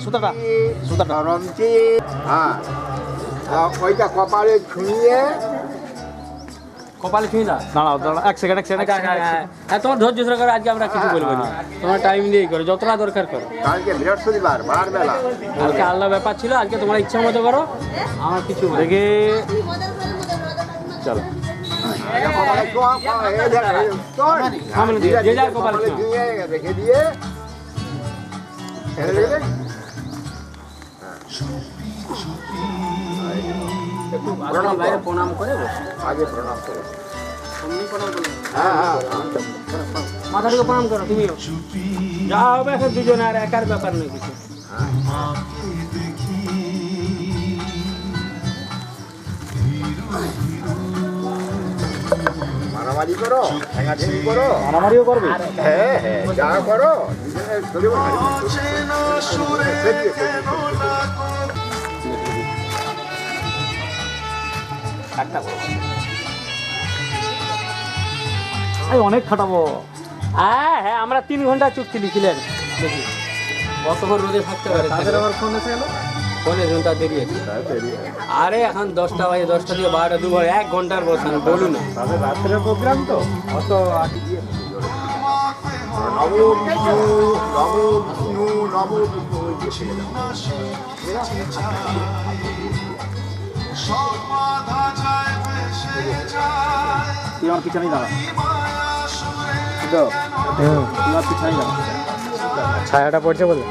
সুতাটা রমচি হ্যাঁ ওইটা কপালে ছুঁয়ে কপালে ছুঁই না। দাঁড়াও এক সেকেন্ড হ্যাঁ তোমার ধৈর্য ধরে করো, আজকে আমরা কিছু বলবো না, তোমার টাইম দিয়েই করো, যতটা দরকার করো। কালকে বৃহস্পতিবার বারবেলা কালকে আল্লাহ ব্যাপার ছিল, আজকে তোমার ইচ্ছা মতো করো, আমার কিছু দেখে চলো কপালে ছোঁয়া যে যার কপালে ছোঁয়া। ছুঁয়ে রেখে দিয়ে বাইরে প্রণাম করে আগে প্রণাম করে হ্যাঁ মাথা থেকে প্রণাম করো তুমিও, যা হবে এখন দুজনে, আর একার ব্যাপার নেই কিছু। মারামারি করো ঠেঙাঠেঙি করো মারামারিও করবে হ্যাঁ যা করো অনেক খাটাবো। হ্যাঁ হ্যাঁ আমরা 3 ঘন্টা চুক্তি লিখিলেন, দেখি কতক্ষণ রোদে থাকতে পারে। তাদের আবার ফোন এসে গেল, ফোনে ঘন্টা দেরি আছে। আরে এখন 10টা বাজে, 10টা থেকে 12টা 2 ঘন্টা 1 ঘন্টার বসান, বলুন না। তাদের রাত্রের প্রোগ্রাম তো অত আগে দিয়ে নব বিষ্ণু নব বিষ্ণু নব বিষ্ণু তুই আমার পিছনেই দাঁড়া, তোমার পিছনেই দাঁড়া, ছায়াটা পড়ছে বলে।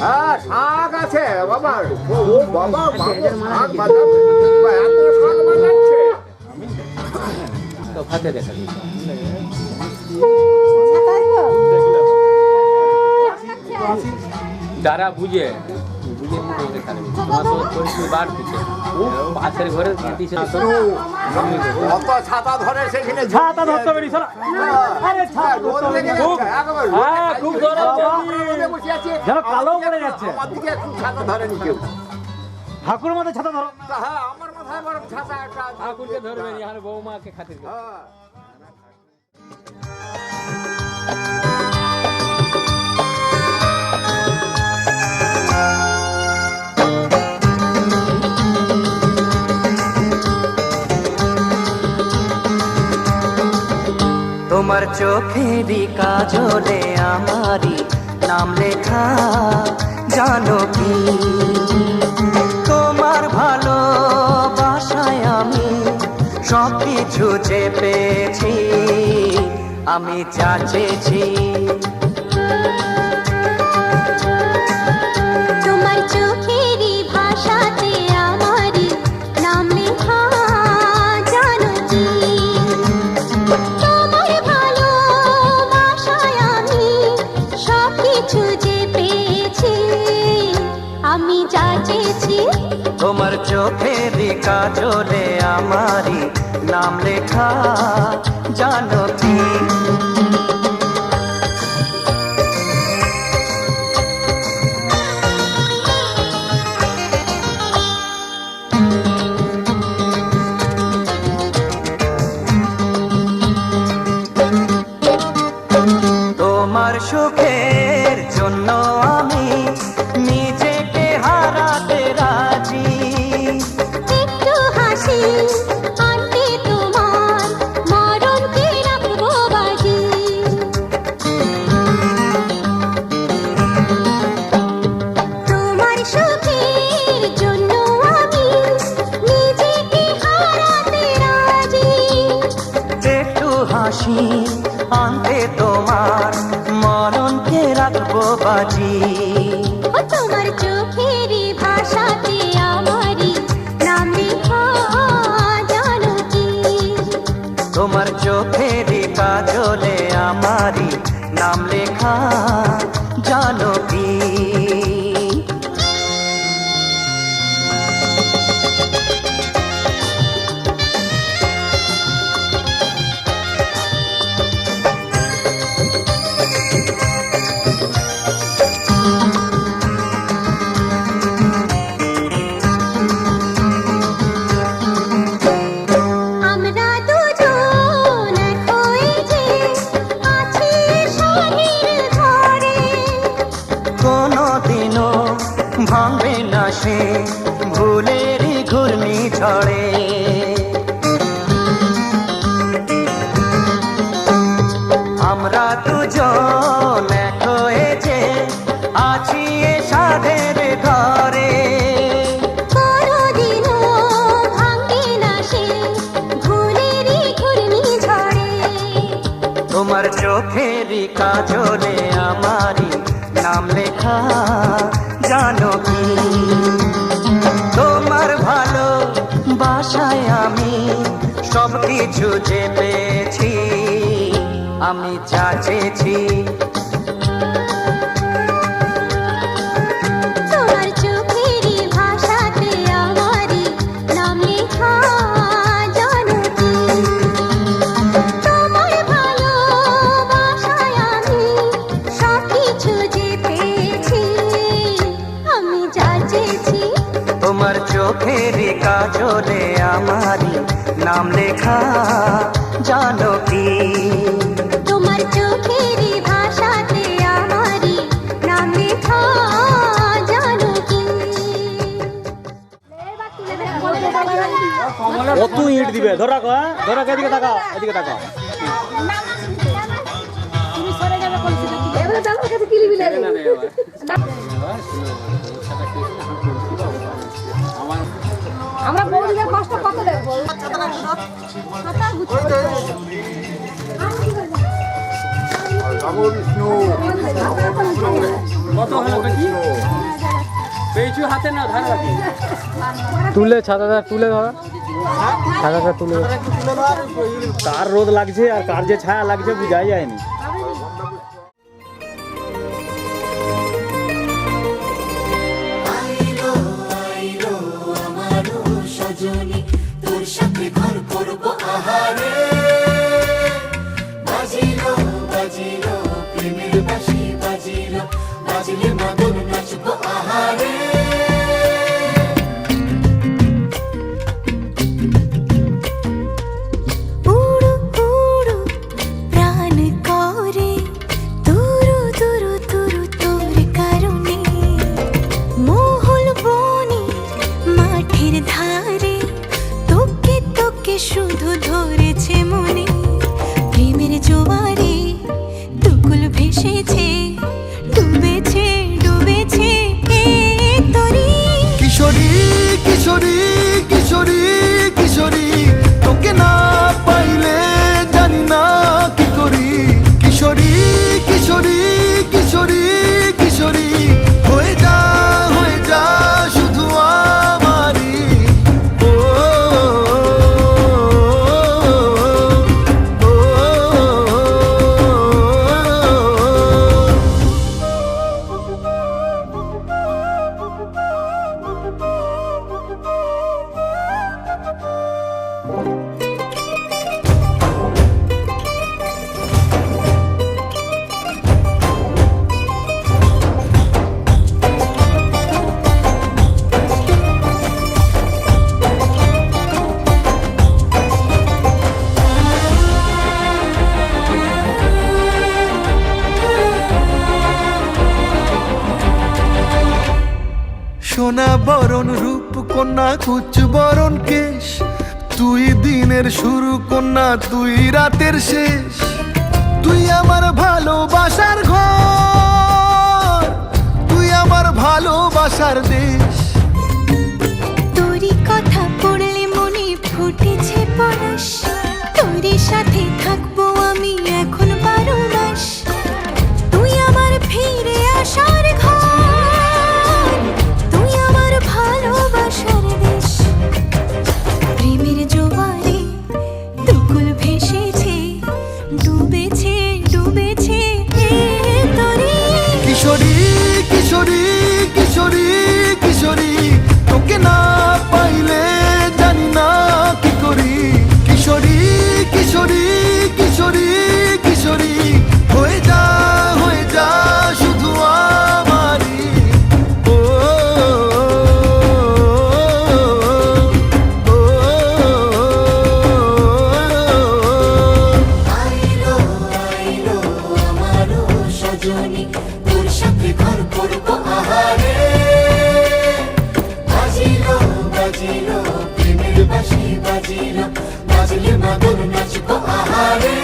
হ্যাঁ শাক আছে বাবা, ও বাবা শাক বাজার এত শাক বাজাচ্ছে তো ভাতে দেখা দিই যারা বুঝে তোমার তো পরিস্থিতি বার দিচ্ছে, পাশের ঘরে দিচ্ছে না, অত ছাতা ধরে সেখানে ছাতা ধরতে পারি সরা, আরে ছাতা ধরতে পারি হ্যাঁ খুব গরম যেন কালো পড়ে যাচ্ছে। আমার দিকে একটু ছাতা ধরেনি কেউ। ঠাকুরের মধ্যে ছাতা ধরো, হ্যাঁ আমার মাথায় বরং ছাতা একটা ঠাকুরকে ধরবেন, আর বৌমাকে খাতির করে। হ্যাঁ তোমার চোখেরই কাজলে আমারই নাম লেখা, জানো কি তোমার ভালোবাসায় আমি সব কিছু যে পেয়েছি, আমি যা চেয়েছি। তোমার চোখেরই ভাষাতে আমারই নাম লেখা, জানো কি তোমার ভালোবাসায় আমি সব কিছু যে পেয়েছি, আমি যা চেয়েছি। তোমার চোখেরই কাজলে আমারই নাম লেখা, জানো কি তোমার সুখের জন্য আমি নিজেকে হারাতে রাজি, একটু হাসি আনতে তোমার মরণকে রাখবো বাজি। তোমার সুখের জন্য আমি নিজেকে হারাতে রাজি, একটু হাসি আনতে তোমার মরণকে রাখবো বাজি। ও তোমার চোখেরই ভাষাতে আমারই নাম লেখা, জানো কি তোমার চোখেরই কাজলে আমারই নাম লেখা, জানো কি আমরা দুজন এক হয়ে যে আসে ভুলেরই ঘূর্ণি ঝড়ে। আমরা দুজন এক হয়েছে আছি এ সাধের ঘরে। কোনোদিনও ভাঙে না সে ভুলেরই ঘূর্ণিঝড়ে। তোমার চোখেরই কাজলে আমারই নাম লেখা জানো কি? তোমার ভালো বাসায় আমি সব কিছু যে পেয়েছি, আমি যা চেয়েছি। তোমার চোখেরই ভাষাতে আমারই নাম লেখা জানো কি? তোমার ভালোবাসায় আমি সব কিছু যে পেয়েছি, আমি যা চেয়েছি। তোমার চোখেরই কাজলে আমারই নাম লেখা জানো কি? তোমার চোখেরই ভাষাতে আমারই নাম লেখা জানো কি? কত ইট দিবে ধর রাখো, হ্যাঁ ধর রাখো, এদিকে তাকাও, এদিকে তাকাও। আমরা বৌদিদের কষ্ট কত দেখবো নমো বিষ্ণু কত হলো বেশি পেয়েছু হাতে না ধারে রাখি। তুলে ছাতাটা তুলে ধর, ছাতাটা তুলে ধর। কার রোদ লাগছে আর কার যে ছায়া লাগছে বুঝাই যায়নি। উড়ু উড়ু প্রাণ করে তুরু তুরু তুরু তোর কারণে, মহল বনে মাঠের ধারে তোকে তোকে শুধু ধরেছে মনে। প্রেমের জোয়ারে দুকুল ভেসেছে, ডুবেছে ডুবেছে এ তরি। কিশোরী কিশোরী কিশোরী কিশোরী, তোকে না পাইলে জানি না কি করি। কিশোরী কিশোরী কিশোরী কিশোরী, হয়ে যা শুধু আমারই। ও, ও, ও, ও, সোনা বরণ রূপ কন্যা কুচ বরণ কেশ, তুই দিনের শুরু কন্যা তুই রাতের শেষ। তুই আমার ভালোবাসার ঘর, তুই আমার ভালোবাসার দেশ। তোরই কথা পড়লে মনে ফুটেছে পরশ, তোরই সাথে থাকবো আমি এখন 12 মাস। তুই আমার ফিরে আসার ঘর, তুই আমার ভালোবাসার দেশ। প্রেমের জোয়ারে দুকুল ভেসেছে, ডুবেছে ডুবেছে এ তরি। কিশোরী কিশোরী কিশোরী কিশোরী, তোকে না পাইলে জানি না কি করি। কিশোরী কিশোরী কিশোরী কিশোরী, হয়ে যা শুধু আমারই। ও, ও, ও, আইলো আইলো আমারও সজনী, তোর সাথে ঘর করবো আহারে। বাজিলো প্রেমের বাঁশি বাজিলো বাজলে মাদুর নাচবো আহারে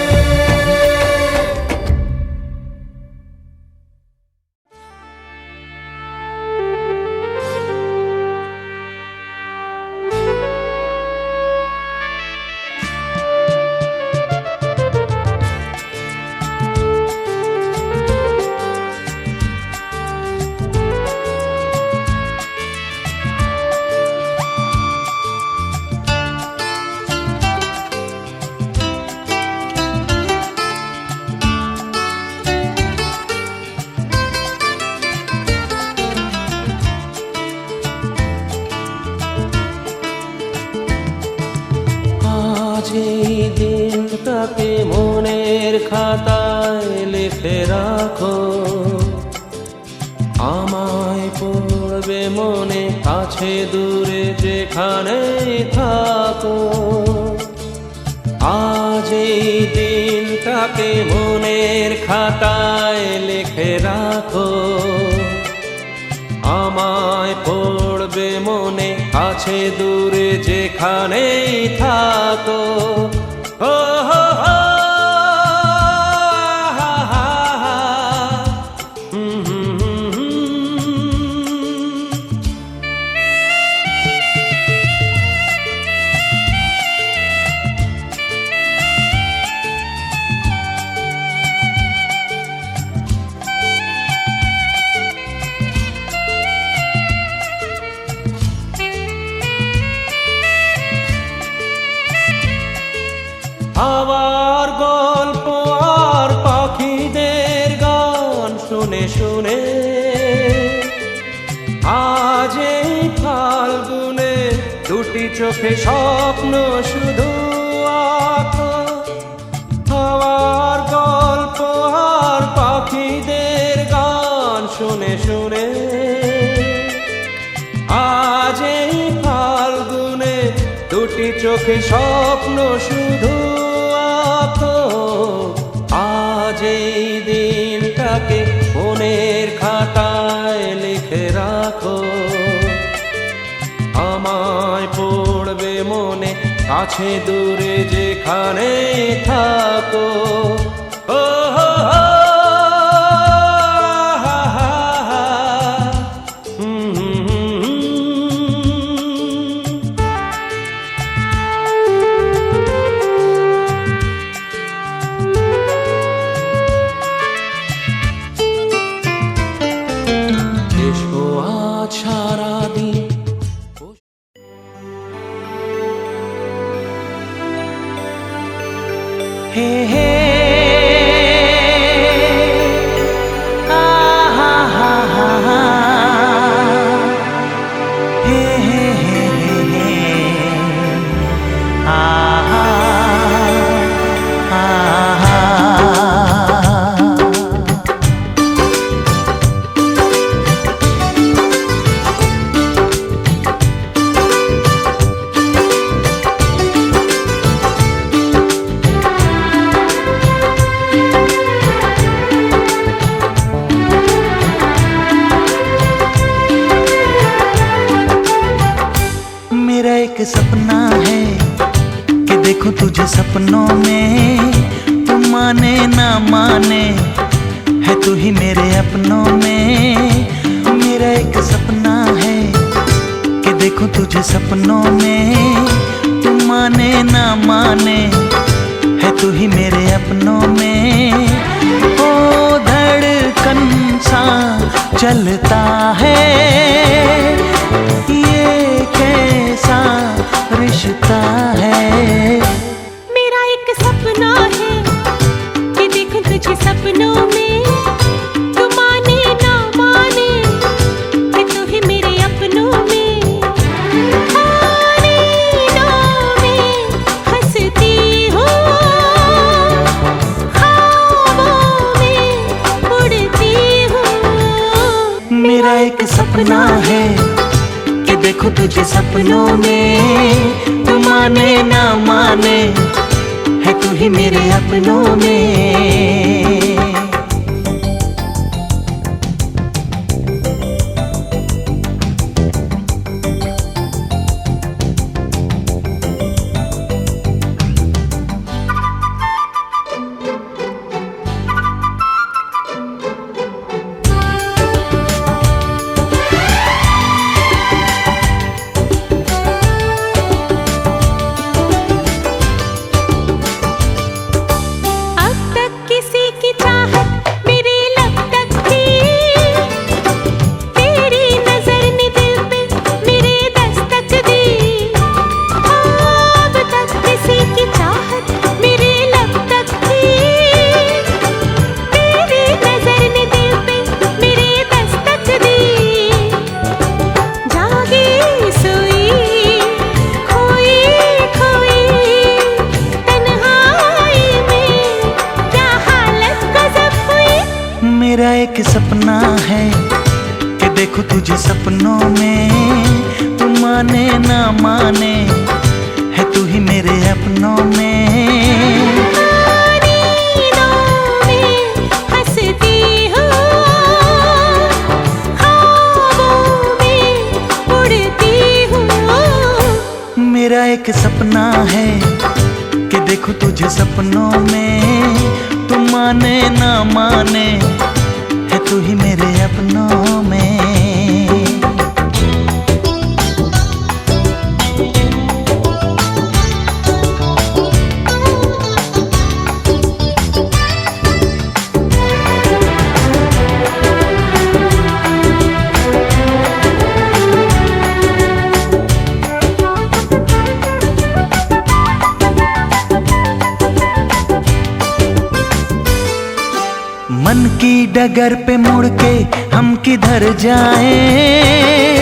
আজ এই দিনটাকে মনের খাতায় লিখে রাখো, আমায় পড়বে মনে কাছে দূরে যেখানে থাকো। আজ এই দিনটাকে মনের খাতায় লিখে রাখো, আমায় পড়বে মনে কাছে দূরে যেখানেই থাকো। ও হো হো, হা হা হা, হুম হুম হুম হুম। হাওয়ার গল্প আর পাখিদের গান শুনে শুনে আজ এই ফাল্গুনে দুটি চোখে স্বপ্ন শুধু আঁকো। হাওয়ার গল্প আর পাখিদের গান শুনে শুনে আজ এই ফাল্গুনে দুটি চোখে স্বপ্ন শুধু আঁকো। আজ এই দিনটাকে মনের খাতায় লিখে রাখো, আমায় পড়বে মনে কাছে দূরে যেখানে থাকো। ও হো হো, হা হা হা, হুম হুম হুম হুম। এসো আজ সারাদিন হে হে, আ হা হা হা হা, হে হে হে হে হে, আ হা আ হা। मेरा एक सपना है कि देखूं तुझे सपनों में, तू माने ना माने है तू ही मेरे अपनों में। मेरा एक सपना है कि देखूं तुझे सपनों में, तू माने ना माने है तू ही मेरे अपनों में। ओ धड़कन सा चलता है ये कैसा रिश्ता है। मेरा एक सपना है कि देखूं तुझे सपनों में, तू माने ना माने है तू ही मेरे अपनों में। नींदों में हंसती हूँ, ख्वाबों में उड़ती हूँ। मेरा एक सपना है कि देखो तुझे सपनों में, तू माने ना माने है तू ही मेरे अपनों में। एक सपना है कि देखूं तुझे सपनों में, तू माने ना माने है तू ही मेरे अपनों में। मेरा एक सपना है कि देखूं तुझे सपनों में, तू माने ना माने है तू ही मेरे अपनों में। मन की डगर पे मुड़ के हम किधर जाएं,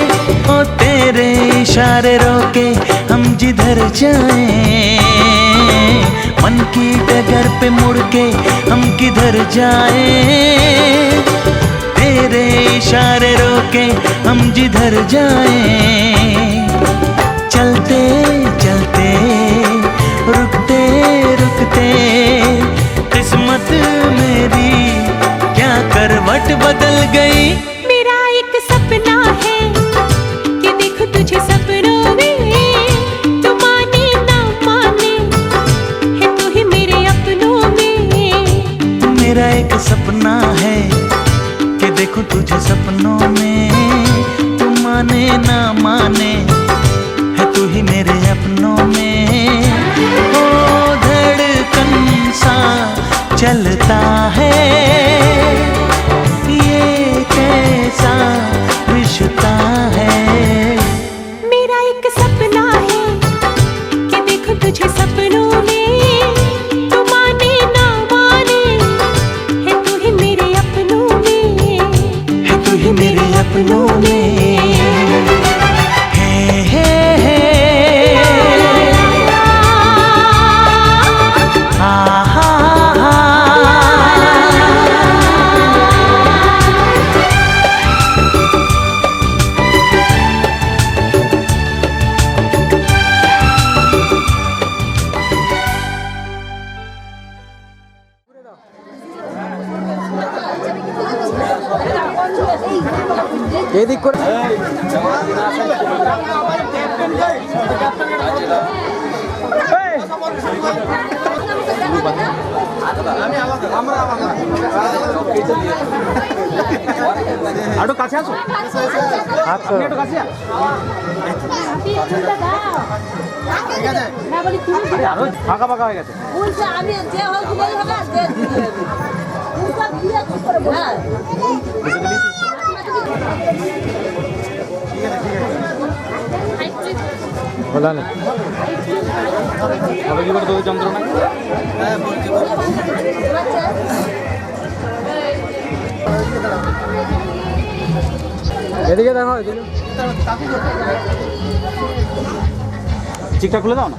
ओ तेरे इशारे रोके हम जिधर जाएं। मन की डगर पे मुड़ के हम किधर जाएं, तेरे इशारे रोके हम जिधर जाएं। चलते चलते रुकते रुकते किस्मत मेरी क्या करवट बदल गई। मेरा एक सपना है कि देखूं तुझे सपनों में, तू माने ना माने है तू ही मेरे अपनों में। मेरा एक सपना है कि देखूं तुझे सपनों में, तू माने ना माने है तू ही मेरे अपनों में। ओ धड़कन सा चलता है ये कैसा रिश्ता है। मेरा एक सपना है कि देखूं तुझे सपनों में, तू माने ना माने है तू ही मेरे अपनों में, है तू ही मेरे अपनों में। এদিক করে আরো কাছে আসো, আচ্ছা একটু কাছে আস। আরো ফাঁকা ফাঁকা হয়ে গেছে। আমি যে হোক দিলেই হবে, আর যে দিলেই হবে। উনকা দিয়ে কি করব? হ্যাঁ বলা নেই হবে কি করে তোদের যন্ত্রণা? এদিকে দেখো এদিকে ঠিকঠাক খুলে দাও না।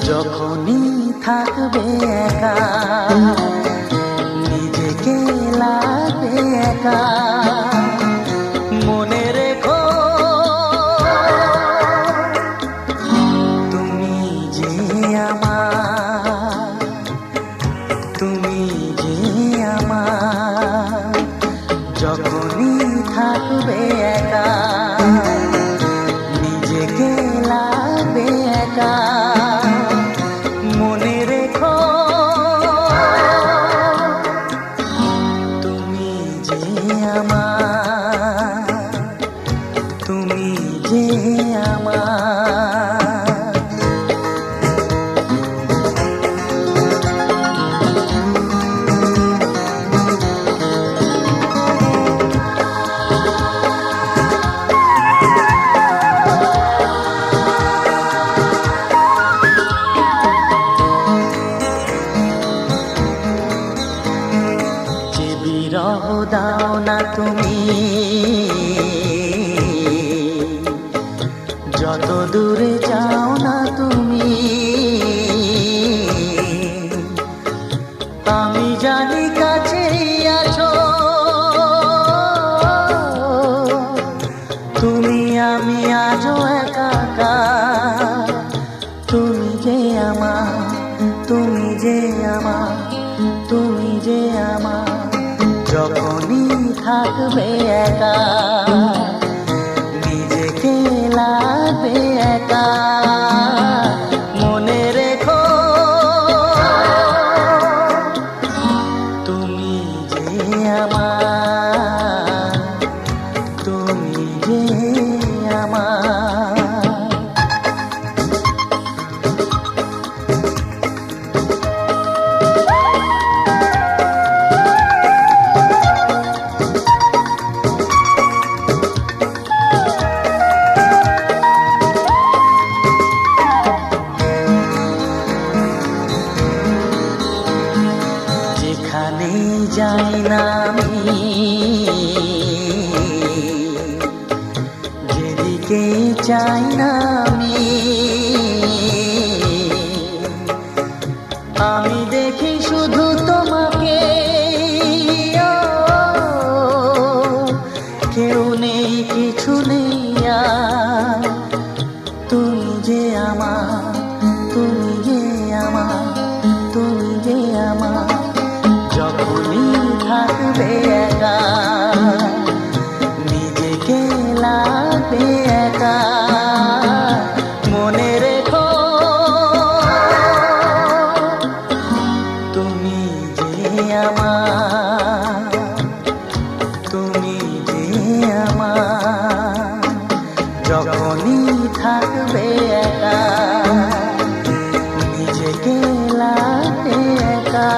যখনই থাকবে একা নিজেকে লাগবে একা, মনে রেখো তুমি যে আমার, তুমি যে আমার। যখনই থাকবে একা নিজেকে লাগবে একা, মনে রেখো তুমি যে আমার, তুমি যে আমার। যত দূরে যাও না তুমি, আমি জানি কাছেই আছো। তুমি আমি আজও একাকার, তুমি যে আমার, তুমি যে আমার, তুমি যে আমার। যখনই থাকবে একা নিজেকে লাগবে একা, মনে রেখো তুমি যে আমার, তুমি যে আমার। যেখানে যাই না আমি, যেদিকে চাই না আমি দেখি শুধু তোমাকে। ও, কেউ নেই কিছু নেই আর, তুমি যে আমার, তুমি যে আমার, তুমি যে আমার। যখনই থাকবে একা নিজেকে লাগবে একা, মনে রেখো তুমি যে আমার, তুমি যে আমার। যখনই থাকবে একা নিজেকে লাগবে একা,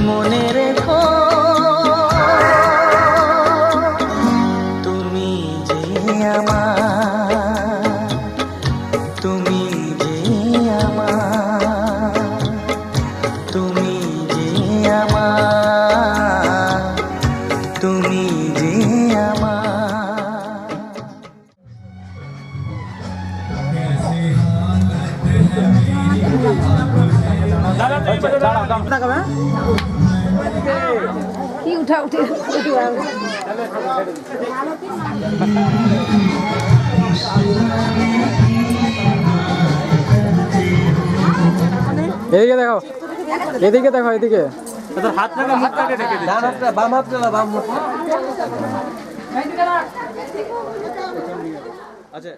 মনে রেখো তুমি যে আমার, তুমি যে আমার, তুমি যে আমার, তুমি যে আমার। কি উঠা উঠে এদিকে দেখো, এদিকে দেখো, এদিকে। হাতটাকে মুখটাকে ঢেকে দিচ্ছে। ডান হাতটা, বাম হাতটা না, বাম হাত। আচ্ছা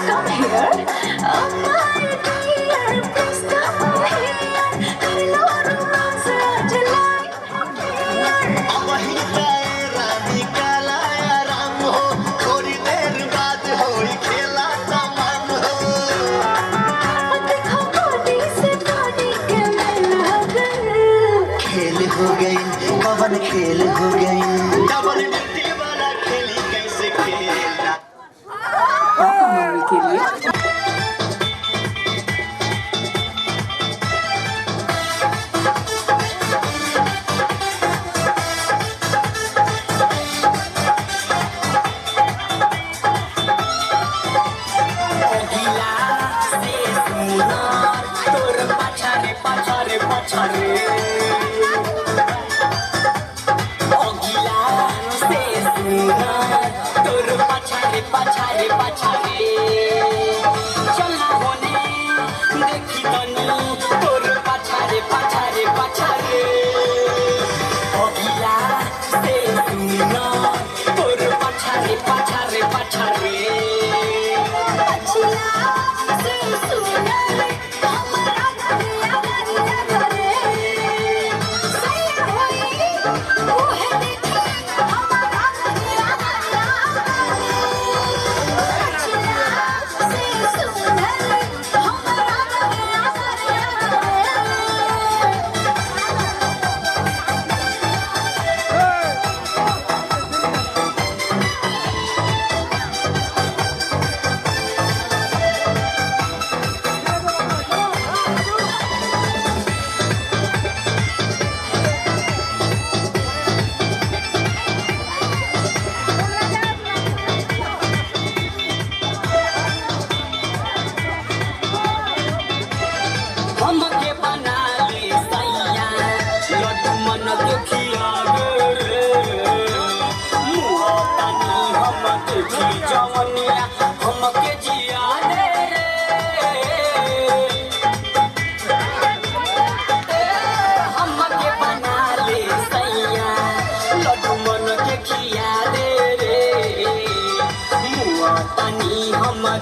Come here, oh my dear, please come here. हो गई, पवन खेल हो गई। डबल डंडी वाला खेली कैसे खेलना के लिए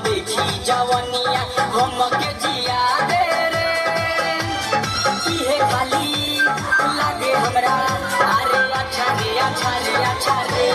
देखी जवनिया हमके जिया दे रे इहे खाली लागे हमरा अरे अच्छा रे अच्छा रे अच्छा रे